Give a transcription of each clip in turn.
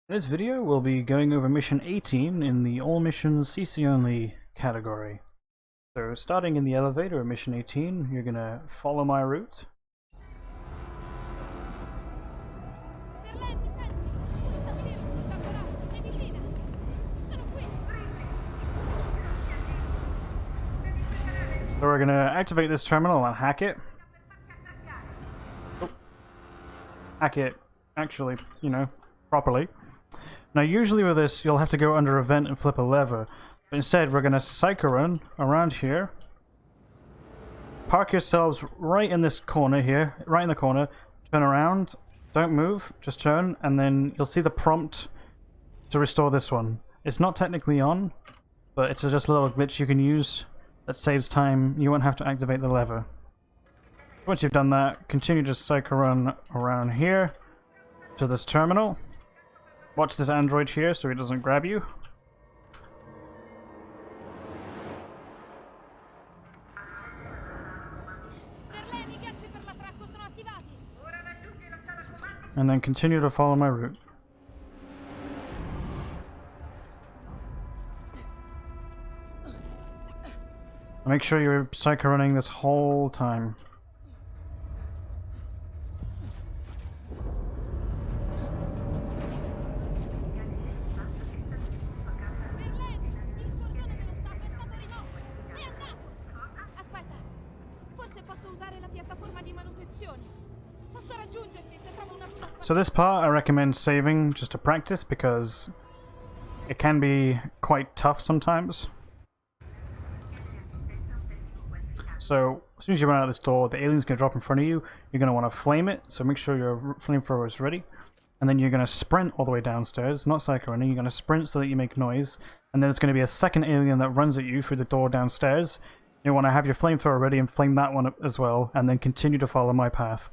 In this video, we'll be going over mission 18 in the All Missions CC Only category. So starting in the elevator at mission 18, you're going to follow my route. So we're going to activate this terminal and hack it. Oh. Hack it, actually, properly. Now usually with this you'll have to go under a vent and flip a lever, but instead we're going to psycho run around here. Park yourselves right in this corner here, right in the corner, turn around, don't move, just turn, and then you'll see the prompt to restore this one. It's not technically on, but it's just a little glitch you can use that saves time. You won't have to activate the lever. Once you've done that, continue to psycho run around here to this terminal. Watch this android here so he doesn't grab you. And then continue to follow my route. Make sure you're psycho running this whole time. So this part I recommend saving just to practice because it can be quite tough sometimes. So as soon as you run out of this door, the alien's going to drop in front of you. You're going to want to flame it, so make sure your flamethrower is ready. And then you're going to sprint all the way downstairs, not psycho running. You're going to sprint so that you make noise. And then there's going to be a second alien that runs at you through the door downstairs. You want to have your flamethrower ready and flame that one up as well, and then continue to follow my path.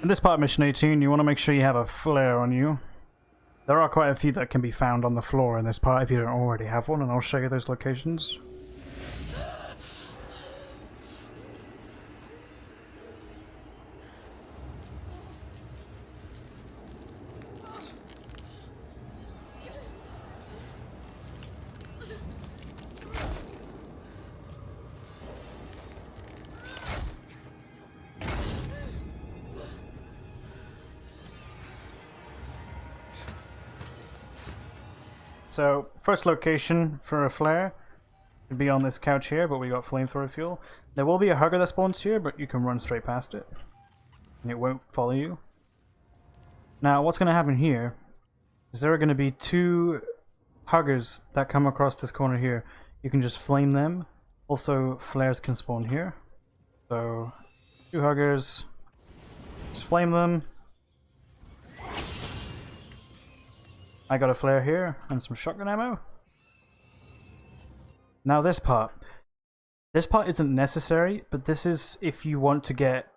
In this part of mission 18, you want to make sure you have a flare on you. There are quite a few that can be found on the floor in this part if you don't already have one, and I'll show you those locations. So, first location for a flare would be on this couch here, but we got flamethrower fuel. There will be a hugger that spawns here, but you can run straight past it. And it won't follow you. Now, what's going to happen here is there are going to be two huggers that come across this corner here. You can just flame them. Also, flares can spawn here. So, two huggers. Just flame them. I got a flare here and some shotgun ammo. Now this part isn't necessary, but this is if you want to get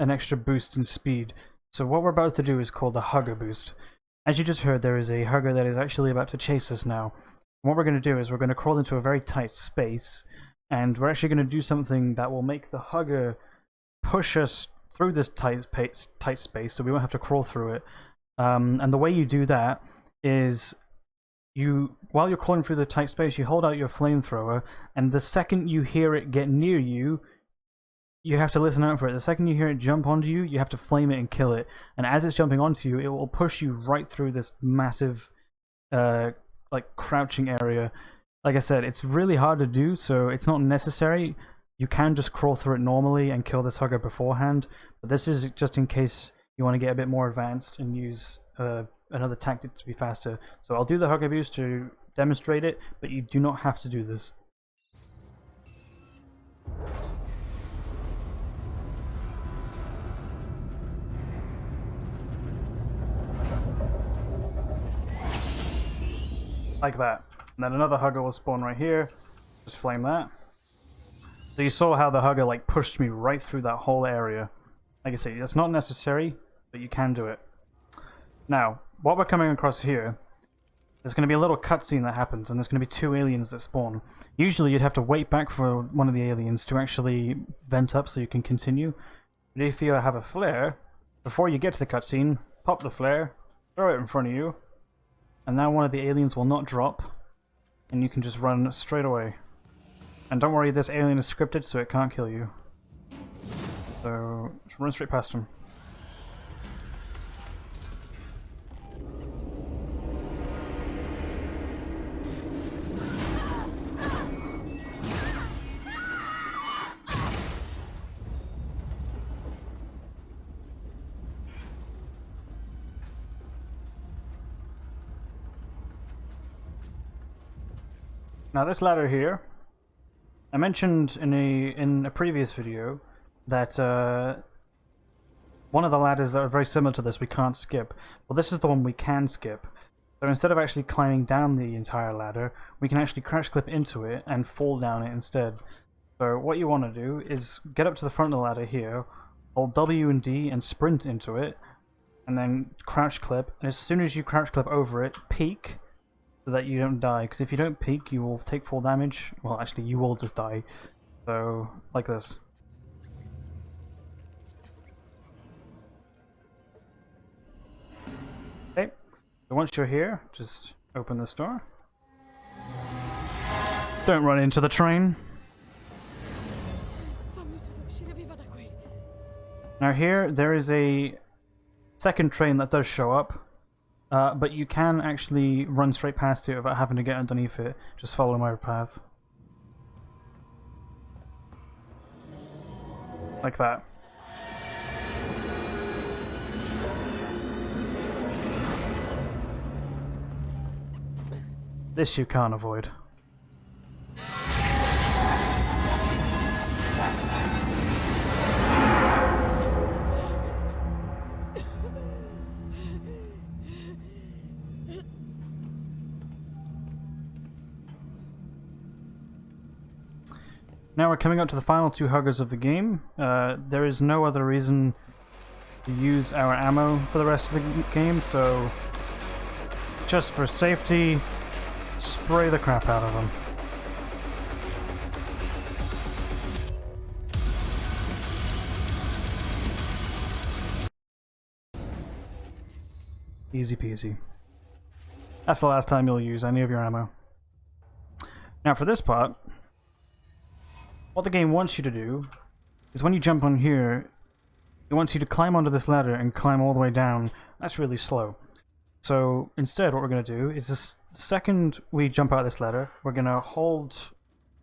an extra boost in speed. So what we're about to do is called the hugger boost. As you just heard, there is a hugger that is actually about to chase us now. And what we're going to do is we're going to crawl into a very tight space, and we're actually going to do something that will make the hugger push us through this tight space, so we won't have to crawl through it. And the way you do that is while you're crawling through the tight space, you hold out your flamethrower, and the second you hear it get near you, you have to listen out for it. The second you hear it jump onto you, you have to flame it and kill it. And as it's jumping onto you, it will push you right through this massive, like crouching area. like I said, it's really hard to do, so it's not necessary. You can just crawl through it normally and kill this hugger beforehand, but this is just in case you want to get a bit more advanced and use another tactic to be faster. So I'll do the hug abuse to demonstrate it, but you do not have to do this. Like that. And then another hugger will spawn right here. Just flame that. So you saw how the hugger like pushed me right through that whole area. Like I say, that's not necessary, but you can do it. Now, what we're coming across here, there's going to be a little cutscene that happens, and there's going to be 2 aliens that spawn. Usually you'd have to wait back for one of the aliens to actually vent up so you can continue. But if you have a flare, before you get to the cutscene, pop the flare, throw it in front of you, and now one of the aliens will not drop, and you can just run straight away. And don't worry, this alien is scripted, so it can't kill you. So, just run straight past him. Now this ladder here, I mentioned in a previous video that one of the ladders that are very similar to this we can't skip. Well, this is the one we can skip. So instead of actually climbing down the entire ladder, we can actually crash clip into it and fall down it instead. So what you want to do is get up to the front of the ladder here, hold W and D and sprint into it, and then crouch clip, and as soon as you crouch clip over it, peek, so that you don't die, because if you don't peek you will take full damage. Well, actually you will just die. So, like this. Okay, so once you're here, just open this door. Don't run into the train. Now here, there is a second train that does show up. But you can actually run straight past it without having to get underneath it. Just follow my path. Like that. This you can't avoid. Now we're coming up to the final 2 huggers of the game. There is no other reason to use our ammo for the rest of the game, so just for safety, spray the crap out of them. Easy peasy. That's the last time you'll use any of your ammo. Now for this part, what the game wants you to do is when you jump on here, it wants you to climb onto this ladder and climb all the way down. That's really slow. So instead what we're going to do is the second we jump out of this ladder, we're going to hold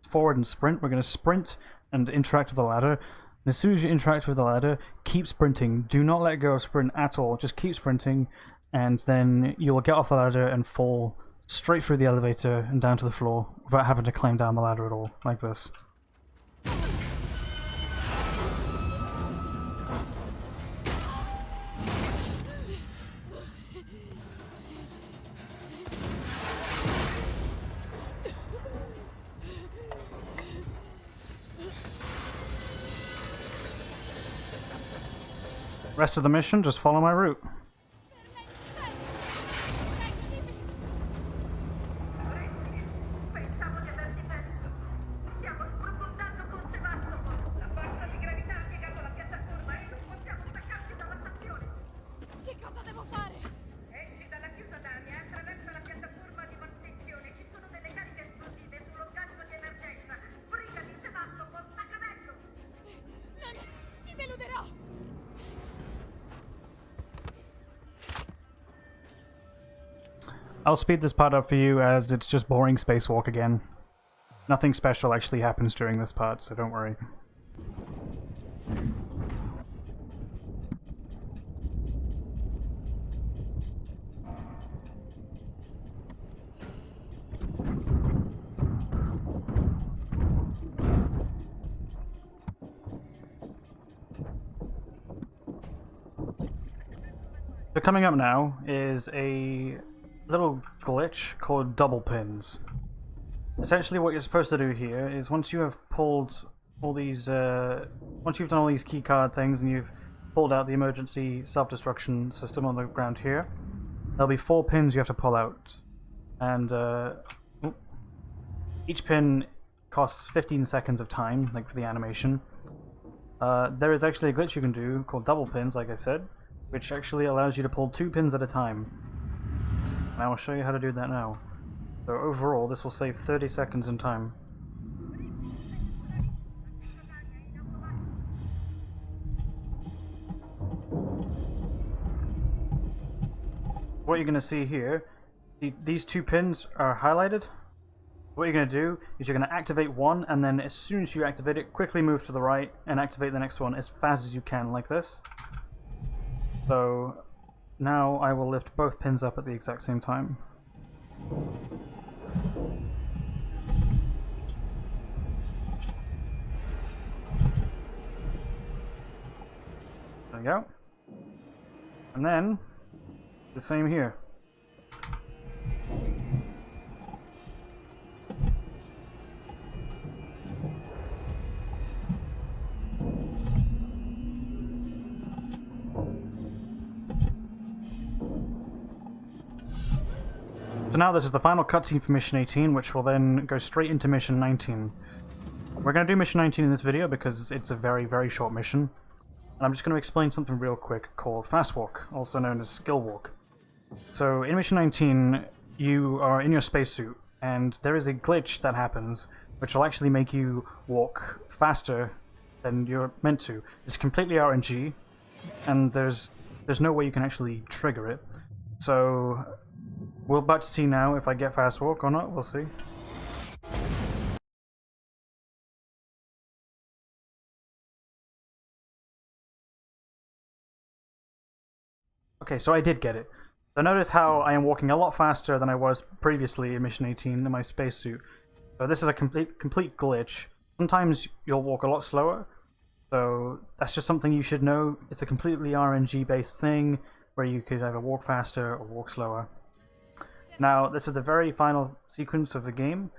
forward and sprint. We're going to sprint and interact with the ladder. And as soon as you interact with the ladder, keep sprinting. Do not let go of sprint at all. Just keep sprinting, and then you'll get off the ladder and fall straight through the elevator and down to the floor without having to climb down the ladder at all, like this. Rest of the mission, just follow my route. I'll speed this part up for you as it's just boring spacewalk again. Nothing special actually happens during this part, so don't worry. So coming up now is a little glitch called double pins. Essentially what you're supposed to do here is once you have pulled all these, once you've done all these keycard things and you've pulled out the emergency self-destruction system on the ground here, there'll be 4 pins you have to pull out. And each pin costs 15 seconds of time, like for the animation. There is actually a glitch you can do called double pins, like I said, which actually allows you to pull 2 pins at a time. And I will show you how to do that now. So overall, this will save 30 seconds in time. What you're going to see here, these 2 pins are highlighted. What you're going to do is you're going to activate one, and then as soon as you activate it, quickly move to the right and activate the next one as fast as you can, like this. So now I will lift both pins up at the exact same time. There we go. And then the same here. So now this is the final cutscene for Mission 18, which will then go straight into Mission 19. We're going to do Mission 19 in this video because it's a very, very short mission. And I'm just going to explain something real quick called Fast Walk, also known as Skill Walk. So in Mission 19, you are in your spacesuit, and there is a glitch that happens which will actually make you walk faster than you're meant to. It's completely RNG, and there's no way you can actually trigger it. So we're about to see now if I get Fast Walk or not, we'll see. Okay, so I did get it. So notice how I am walking a lot faster than I was previously in Mission 18 in my spacesuit. So this is a complete glitch. Sometimes you'll walk a lot slower, so that's just something you should know. It's a completely RNG based thing where you could either walk faster or walk slower. Now, this is the very final sequence of the game.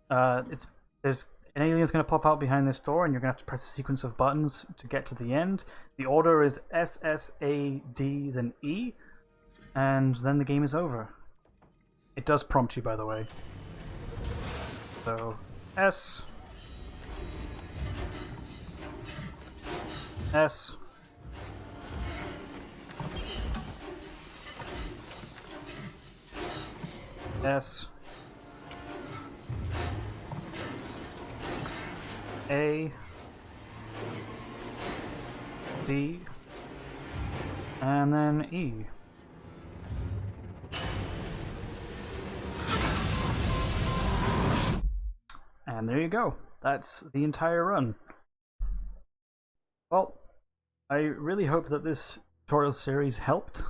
There's an alien's going to pop out behind this door, and you're going to have to press a sequence of buttons to get to the end. The order is S, S, A, D, then E, and then the game is over. It does prompt you, by the way. So, S, S, S, A, D, and then E. And there you go. That's the entire run. Well, I really hope that this tutorial series helped.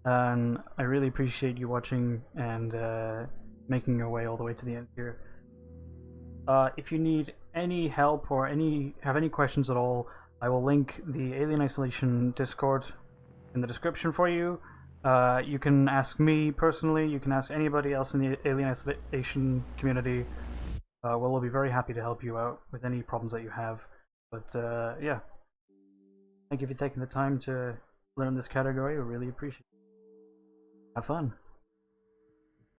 And I really appreciate you watching and making your way all the way to the end here. If you need any help or have any questions at all, I will link the Alien Isolation Discord in the description for you. You can ask me personally, you can ask anybody else in the Alien Isolation community. We'll be very happy to help you out with any problems that you have. But yeah, thank you for taking the time to learn this category. I really appreciate it. Have fun.